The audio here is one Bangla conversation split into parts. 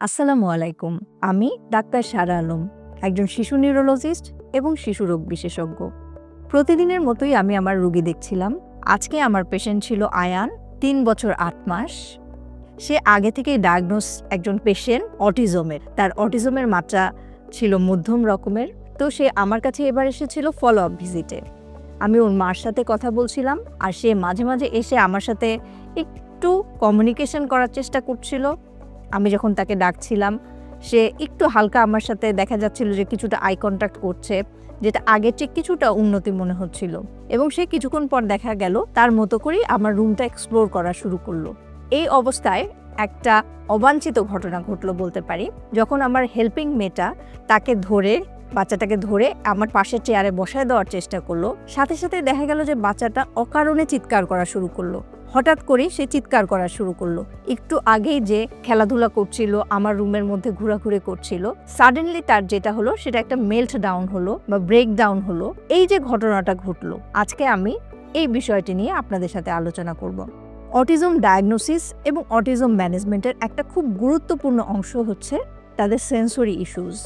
আসসালামু আলাইকুম। আমি ডাক্তার সারা আলম, একজন শিশু নিউরোলজিস্ট এবং শিশু রোগ বিশেষজ্ঞ। প্রতিদিনের মতোই আমি আমার রোগী দেখছিলাম। আজকে আমার পেশেন্ট ছিল আয়ান, ৩ বছর ৮ মাস। সে আগে থেকেই ডায়াগনোস একজন পেশেন্ট অটিজমের। তার অটিজমের মাত্রা ছিল মধ্যম রকমের। তো সে আমার কাছে এবার এসেছিল ফলো আপ ভিজিটে। আমি ওর মার সাথে কথা বলছিলাম, আর সে মাঝে মাঝে এসে আমার সাথে একটু কমিউনিকেশন করার চেষ্টা করছিল। আমি যখন তাকে ডাকছিলাম, সে একটু হালকা আমার সাথে দেখা যাচ্ছিল যে কিছুটা আই কন্ট্যাক্ট করছে, যেটা আগের চেয়ে কিছুটা উন্নতি মনে হচ্ছিল। এবং সে কিছুক্ষণ পর দেখা গেল তার মতো করেই আমার রুমটা এক্সপ্লোর করা শুরু করলো। এই অবস্থায় একটা অবাঞ্ছিত ঘটনা ঘটলো বলতে পারি। যখন আমার হেল্পিং মেয়েটা বাচ্চাটাকে ধরে আমার পাশের চেয়ারে বসায় দেওয়ার চেষ্টা করলো, সাথে সাথে দেখা গেল যে বাচ্চাটা অকারণে চিৎকার করা শুরু করলো। হঠাৎ করেই সে চিৎকার করা শুরু করলো। একটু আগেই যে খেলাধুলা করছিল, আমার রুমের মধ্যে ঘোরাঘুরি করছিল, সাডেনলি তার যেটা হলো সেটা একটা মেল্ট ডাউন হলো বা ব্রেক ডাউন হলো। এই যে ঘটনাটা ঘটলো, আজকে আমি এই বিষয়টি নিয়ে আপনাদের সাথে আলোচনা করব। অটিজম ডায়াগনোসিস এবং অটিজম ম্যানেজমেন্টের একটা খুব গুরুত্বপূর্ণ অংশ হচ্ছে তাদের সেন্সরি ইস্যুস।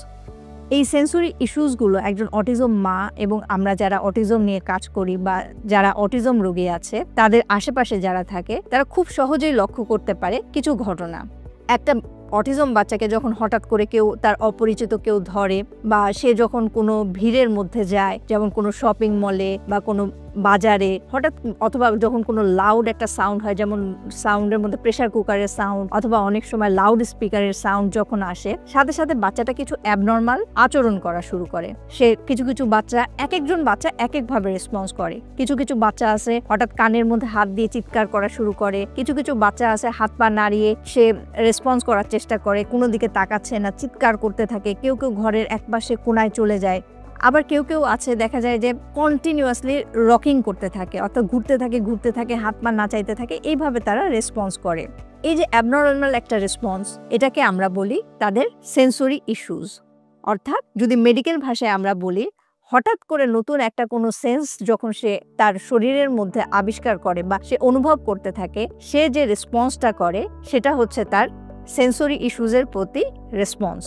এই সেন্সরি ইস্যুসগুলো একজন অটিজম মা এবং আমরা যারা অটিজম নিয়ে কাজ করি বা যারা অটিজম রোগী আছে তাদের আশেপাশে যারা থাকে তারা খুব সহজেই লক্ষ্য করতে পারে কিছু ঘটনা। একটা অটিজম বাচ্চাকে যখন হঠাৎ করে তার অপরিচিত কেউ ধরে, বা সে যখন কোনো ভিড়ের মধ্যে যায়, যেমন কোনো শপিং মলে বা কোনো বাজারে হঠাৎ, অথবা যখন কোনো লাউড একটা সাউন্ড হয়, যেমন সাউন্ডের মধ্যে প্রেসার কুকারের সাউন্ড অথবা অনেক সময় লাউড স্পিকারের সাউন্ড যখন আসে, সাথে সাথে বাচ্চাটা কিছু অ্যাবনর্মাল আচরণ করা শুরু করে। সে কিছু বাচ্চা, একজন বাচ্চা এক একভাবে রেসপন্স করে। কিছু বাচ্চা আছে হঠাৎ কানের মধ্যে হাত দিয়ে চিৎকার করা শুরু করে। কিছু বাচ্চা আছে হাত পা নাড়িয়ে সে রেসপন্স করার চেষ্টা করে, কোনো দিকে তাকাচ্ছে না, চিৎকার করতে থাকে। কেউ ঘরের একপাশে কোনায় চলে যায়। আবার কেউ আছে দেখা যায় যে কন্টিনিউয়াসলি রকিং করতে থাকে, অর্থাৎ ঘুরতে থাকে, হাত পা নাচাইতে থাকে। এইভাবে তারা রেসপন্স করে। এই যে অ্যাবনর্মাল একটা রেসপন্স, এটাকে আমরা বলি তাদের সেন্সরি ইস্যুস। অর্থাৎ যদি মেডিকেল ভাষায় আমরা বলি, হঠাৎ করে নতুন একটা কোনো সেন্স যখন সে তার শরীরের মধ্যে আবিষ্কার করে বা সে অনুভব করতে থাকে, সে যে রেসপন্সটা করে সেটা হচ্ছে তার সেন্সরি ইস্যুজের প্রতি রেসপন্স।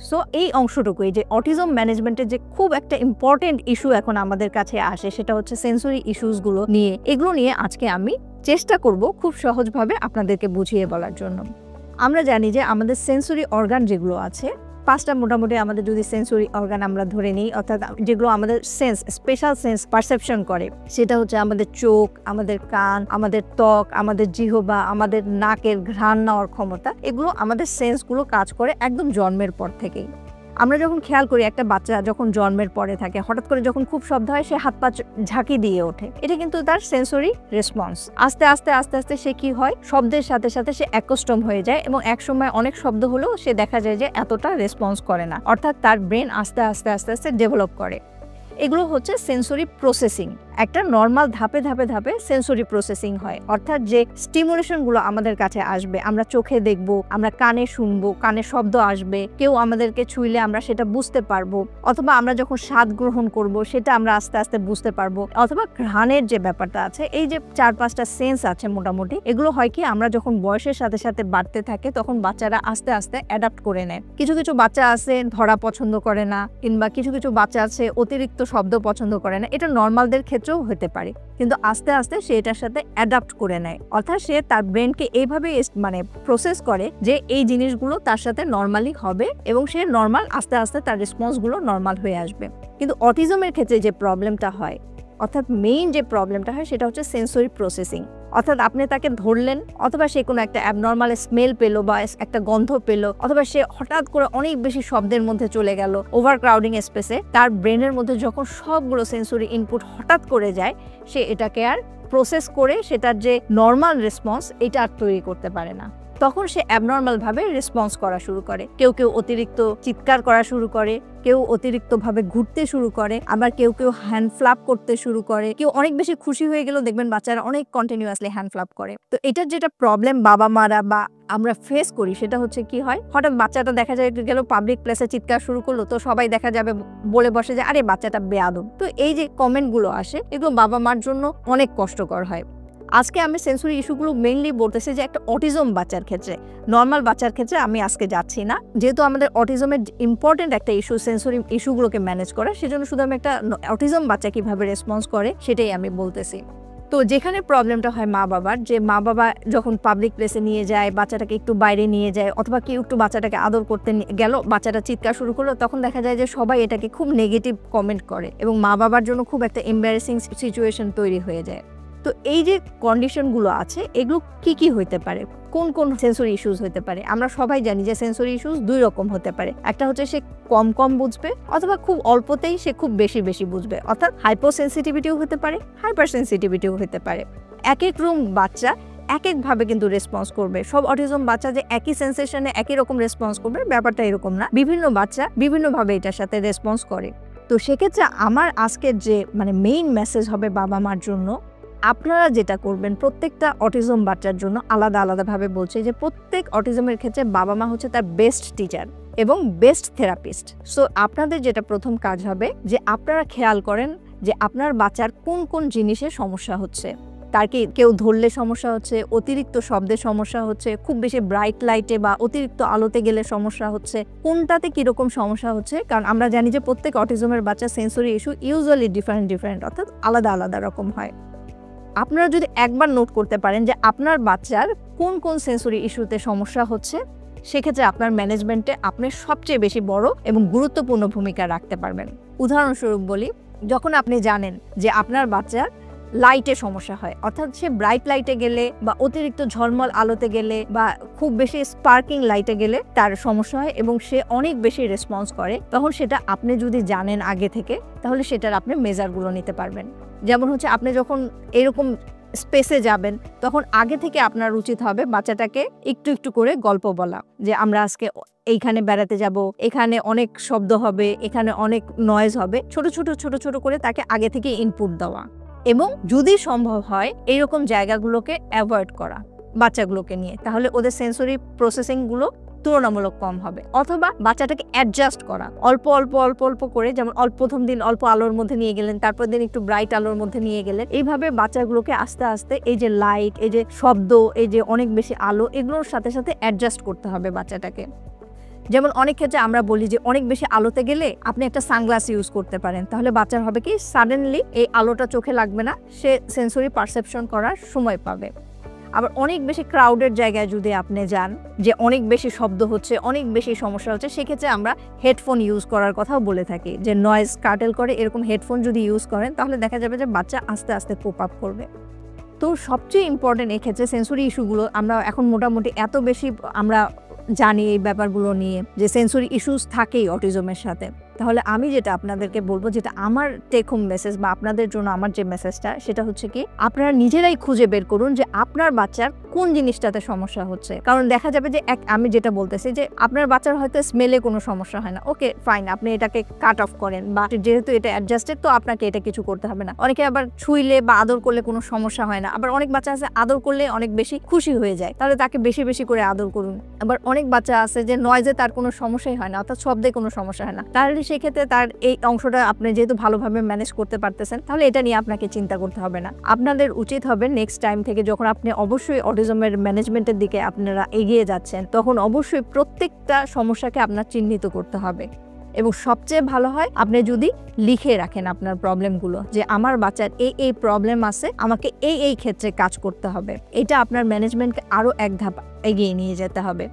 সো এই অংশটুকুই যে অটিজম ম্যানেজমেন্টের যে খুব একটা ইম্পর্টেন্ট ইস্যু এখন আমাদের কাছে আসে, সেটা হচ্ছে সেন্সরি ইস্যুসগুলো নিয়ে। এগুলো নিয়ে আজকে আমি চেষ্টা করব খুব সহজভাবে আপনাদেরকে বুঝিয়ে বলার জন্য। আমরা জানি যে আমাদের সেন্সরি অর্গান যেগুলো আছে, 5টা মোটামুটি আমাদের যদি সেন্সরি অর্গান আমরা ধরে নিই, অর্থাৎ যেগুলো আমাদের স্পেশাল সেন্স পারসেপশন করে, সেটা হচ্ছে আমাদের চোখ, আমাদের কান, আমাদের ত্বক, আমাদের জিহ্বা, আমাদের নাকের ঘ্রাণ নেওয়ার ক্ষমতা। এগুলো আমাদের সেন্সগুলো কাজ করে একদম জন্মের পর থেকেই। আমরা যখন খেয়াল করি একটা বাচ্চা যখন জন্মের পরে থাকে, হঠাৎ করে যখন খুব শব্দ হয় সে হাত পা ঝাঁকি দিয়ে ওঠে, এটা কিন্তু তার সেন্সরি রেসপন্স। আস্তে আস্তে সে কি হয়, শব্দের সাথে সাথে সে অ্যাকস্টম হয়ে যায় এবং এক সময় অনেক শব্দ হলেও সে দেখা যায় যে এতটা রেসপন্স করে না, অর্থাৎ তার ব্রেন আস্তে আস্তে ডেভেলপ করে। এগুলো হচ্ছে সেন্সরি প্রসেসিং। একটা নর্মাল ধাপে সেন্সরি প্রসেসিং হয়, অর্থাৎ যে স্টিমুলেশনগুলো আমাদের কাছে আসবে, আমরা চোখে দেখব, আমরা কানে শুনবো, কানে শব্দ আসবে, কেউ আমাদেরকে ছুঁইলে আমরা সেটা বুঝতে পারবো, অথবা আমরা যখন স্বাদ গ্রহণ করব সেটা আমরা আস্তে আস্তে বুঝতে পারবো, অথবা ঘ্রাণের যে ব্যাপারটা আছে, এই যে 4-5টা সেন্স আছে মোটামুটি, এগুলো হয় কি আমরা যখন বয়সের সাথে সাথে বাড়তে থাকে তখন বাচ্চারা আস্তে আস্তে অ্যাডাপ্ট করে নেয়। কিছু বাচ্চা আছে ধরা পছন্দ করে না, কিংবা কিছু বাচ্চা আছে অতিরিক্ত শব্দ পছন্দ করে না। এটা নর্মালদের ক্ষেত্রেও হতে পারে, কিন্তু আস্তে আস্তে সে এটার সাথে অ্যাডাপ্ট করে নেয়, অর্থাৎ সে তার ব্রেনকে এইভাবে প্রসেস করে যে এই জিনিসগুলো তার সাথে নর্মালি হবে এবং সে নর্মাল আস্তে আস্তে তার রেসপন্সগুলো নর্মাল হয়ে আসবে। কিন্তু অটিজমের ক্ষেত্রে যে প্রবলেমটা হয়, অর্থাৎ মেইন যে প্রবলেমটা হয়, সেটা হচ্ছে সেন্সরি প্রসেসিং। অর্থাৎ আপনি তাকে ধরলেন, অথবা সে কোনো একটা অ্যাবনর্মাল স্মেল পেলো বা একটা গন্ধ পেলো, অথবা সে হঠাৎ করে অনেক বেশি শব্দের মধ্যে চলে গেল ওভার ক্রাউডিং স্পেসে, তার ব্রেনের মধ্যে যখন সবগুলো সেন্সরি ইনপুট হঠাৎ করে যায়, সে এটাকে আর প্রসেস করে সেটার যে নর্মাল রেসপন্স এটা আর তৈরি করতে পারে না। তখন সে অ্যাবনর্মালভাবে রেসপন্স করা শুরু করে। কেউ অতিরিক্ত চিৎকার করা শুরু করে, কেউ অতিরিক্তভাবে ঘুরতে শুরু করে, আবার কেউ হ্যান্ড ফ্ল্যাপ করতে শুরু করে। কেউ অনেক বেশি খুশি হয়ে গেলেও দেখবেন বাচ্চারা অনেক কন্টিনিউয়াসলি হ্যান্ড ফ্ল্যাপ করে। তো এটার যেটা প্রবলেম বাবা মারা বা আমরা ফেস করি, সেটা হচ্ছে কি হয়, হঠাৎ বাচ্চাটা দেখা যায় গেল পাবলিক প্লেসে চিৎকার শুরু করলো, তো সবাই দেখা যাবে বলে বসে যে আরে বাচ্চাটা বেয়াদব। তো এই যে কমেন্টগুলো আসে, এগুলো বাবা মার জন্য অনেক কষ্টকর হয়। আজকে আমি সেন্সরি ইস্যুগুলো মেইনলি বলতেছি যে একটা অটিজম বাচ্চার ক্ষেত্রে, নর্মাল বাচ্চার ক্ষেত্রে আমি আজকে যাচ্ছি না, যেহেতু আমাদের অটিজমের ইম্পর্টেন্ট একটা ইস্যু সেন্সরি ইস্যুগুলোকে ম্যানেজ করা, সেজন্য শুধু আমি একটা অটিজম বাচ্চা কীভাবে রেসপন্স করে সেটাই আমি বলতেছি। তো যেখানে প্রবলেমটা হয় মা বাবার, যে মা বাবা যখন পাবলিক প্লেসে নিয়ে যায়, বাচ্চাটাকে একটু বাইরে নিয়ে যায়, অথবা কেউ একটু বাচ্চাটাকে আদর করতে গেল, বাচ্চাটা চিৎকার শুরু করলো, তখন দেখা যায় যে সবাই এটাকে খুব নেগেটিভ কমেন্ট করে এবং মা বাবার জন্য খুব একটা এম্বারেসিং সিচুয়েশন তৈরি হয়ে যায়। তো এই যে কন্ডিশনগুলো আছে, এগুলো কি কি হইতে পারে, কোন কোন সেন্সরি ইস্যুস হতে পারে? আমরা সবাই জানি যে সেন্সরি ইস্যুস দুই রকম হতে পারে। একটা হচ্ছে সে কম কম বুঝবে, অথবা খুব অল্পতেই সে খুব বেশি বেশি বুঝবে, অর্থাৎ হাইপোসেন্সিটিভিটিও হতে পারে, হাইপার সেন্সিটিভিটিও হতে পারে। এক এক রকম বাচ্চা এক একভাবে কিন্তু রেসপন্স করবে। সব অটিজম বাচ্চা যে একই সেন্সেশনে একই রকম রেসপন্স করবে ব্যাপারটা এরকম না, বিভিন্ন বাচ্চা বিভিন্নভাবে এটার সাথে রেসপন্স করে। তো সেক্ষেত্রে আমার আজকের যে মেইন মেসেজ হবে বাবা মার জন্য, আপনারা যেটা করবেন, প্রত্যেকটা অটিজম বাচ্চার জন্য আলাদা আলাদাভাবে বলছে যে প্রত্যেক অটিজমের ক্ষেত্রে বাবা মা হচ্ছে তার বেস্ট টিচার এবং বেস্ট থেরাপিস্ট। সো আপনাদের যেটা প্রথম কাজ হবে যে আপনারা খেয়াল করেন যে আপনার বাচ্চার কোন কোন জিনিসে সমস্যা হচ্ছে। তার কি কেউ ধরলে সমস্যা হচ্ছে, অতিরিক্ত শব্দে সমস্যা হচ্ছে, খুব বেশি ব্রাইট লাইটে বা অতিরিক্ত আলোতে গেলে সমস্যা হচ্ছে, কোনটাতে কীরকম সমস্যা হচ্ছে? কারণ আমরা জানি যে প্রত্যেক অটিজমের বাচ্চা সেন্সরি ইস্যু ইউজুয়ালি ডিফারেন্ট অর্থাৎ আলাদা আলাদা রকম হয়। আপনারা যদি একবার নোট করতে পারেন যে আপনার বাচ্চার কোন কোন সেন্সরি ইস্যুতে সমস্যা হচ্ছে, সেক্ষেত্রে আপনার ম্যানেজমেন্টে আপনি সবচেয়ে বেশি বড় এবং গুরুত্বপূর্ণ ভূমিকা রাখতে পারবেন। উদাহরণস্বরূপ বলি, যখন আপনি জানেন যে আপনার বাচ্চার লাইটে সমস্যা হয়, অর্থাৎ সে ব্রাইট লাইটে গেলে বা অতিরিক্ত ঝলমল আলোতে গেলে বা খুব বেশি স্পার্কিং লাইটে গেলে তার সমস্যা হয় এবং সে অনেক বেশি রেসপন্স করে, তখন সেটা আপনি যদি জানেন আগে থেকে, তাহলে সেটার আপনি মেজারগুলো নিতে পারবেন। যেমন হচ্ছে আপনি যখন এরকম স্পেসে যাবেন, তখন আগে থেকে আপনার উচিত হবে বাচ্চাটাকে একটু একটু করে গল্প বলা, যে আমরা আজকে এইখানে বেড়াতে যাব, এখানে অনেক শব্দ হবে, এখানে অনেক নয়েজ হবে, ছোট ছোট করে তাকে আগে থেকে ইনপুট দেওয়া এবং যদি সম্ভব হয় এইরকম জায়গাগুলোকে অ্যাভয়েড করা বাচ্চাগুলোকে নিয়ে, তাহলে ওদের সেন্সরি প্রসেসিংগুলো তুলনামূলক কম হবে। অথবা বাচ্চাটাকে অ্যাডজাস্ট করা, অল্প অল্প করে, যেমন প্রথম দিন অল্প আলোর মধ্যে নিয়ে গেলেন, তারপর দিন একটু ব্রাইট আলোর মধ্যে নিয়ে গেলেন, এইভাবে বাচ্চাগুলোকে আস্তে আস্তে এই যে লাইট, এই যে শব্দ, এই যে অনেক বেশি আলো, এগুলোর সাথে সাথে অ্যাডজাস্ট করতে হবে বাচ্চাটাকে। যেমন অনেক ক্ষেত্রে আমরা বলি যে অনেক বেশি আলোতে গেলে আপনি একটা সানগ্লাস ইউজ করতে পারেন, তাহলে বাচ্চার হবে কি সাডেনলি এই আলোটা চোখে লাগবে না, সে সেন্সরি পারসেপশন করার সময় পাবে। আবার অনেক বেশি ক্রাউডেড জায়গায় যদি আপনি যান, যে অনেক বেশি শব্দ হচ্ছে, অনেক বেশি সমস্যা হচ্ছে, সেক্ষেত্রে আমরা হেডফোন ইউজ করার কথাও বলে থাকি, যে নয়েজ কাটেল করে এরকম হেডফোন যদি ইউজ করেন, তাহলে দেখা যাবে যে বাচ্চা আস্তে আস্তে কোপ আপ করবে। তো সবচেয়ে ইম্পর্টেন্ট এক্ষেত্রে সেন্সরি ইস্যুগুলো আমরা এখন মোটামুটি এত বেশি আমরা জানি এই ব্যাপারগুলো নিয়ে, যে সেন্সরি ইস্যুস থাকেই অটিজমের সাথে। তাহলে আমি যেটা আপনাদেরকে বলবো, যেটা আমার টেক হোম মেসেজ বা আপনাদের জন্য আমার যে মেসেজটা, সেটা হচ্ছে কি, আপনারা নিজেরাই খুঁজে বের করুন যে আপনার বাচ্চার কোন জিনিসটাতে সমস্যা হচ্ছে। কারণ দেখা যাবে যে আমি যেটা বলতেছি যে আপনার বাচ্চার হয়তো স্মেলে কোনো সমস্যা হয় না, ওকে ফাইন, আপনি এটাকে কাট অফ করেন, বা যেহেতু এটা অ্যাডজাস্টেড তো আপনাকে এটা কিছু করতে হবে না। অনেকে আবার ছুঁইলে বা আদর করলে কোনো সমস্যা হয় না, আবার অনেক বাচ্চা আছে আদর করলে অনেক বেশি খুশি হয়ে যায়, তাহলে তাকে বেশি বেশি করে আদর করুন। আবার অনেক বাচ্চা আছে যে নয়েজে তার কোনো সমস্যাই হয় না, অর্থাৎ শব্দে কোনো সমস্যা হয় না, তাহলে সেক্ষেত্রে তার এই অংশটা আপনি যেহেতু ভালোভাবে ম্যানেজ করতে পারতেছেন, তাহলে এটা নিয়ে আপনাকে চিন্তা করতে হবে না। আপনাদের উচিত হবে নেক্সট টাইম থেকে যখন আপনি অবশ্যই অটিজমের ম্যানেজমেন্টের দিকে আপনারা এগিয়ে যাচ্ছেন, তখন অবশ্যই প্রত্যেকটা সমস্যাকে আপনার চিহ্নিত করতে হবে। এবং সবচেয়ে ভালো হয় আপনি যদি লিখে রাখেন আপনার প্রবলেমগুলো, যে আমার বাচ্চার এই প্রবলেম আছে, আমাকে এই ক্ষেত্রে কাজ করতে হবে। এটা আপনার ম্যানেজমেন্টকে আরও এক ধাপ এগিয়ে নিয়ে যেতে হবে।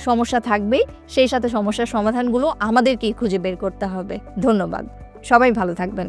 সমস্যা থাকবেই, সেই সাথে সমস্যার সমাধানগুলো আমাদেরকেই খুঁজে বের করতে হবে। ধন্যবাদ, সবাই ভালো থাকবেন।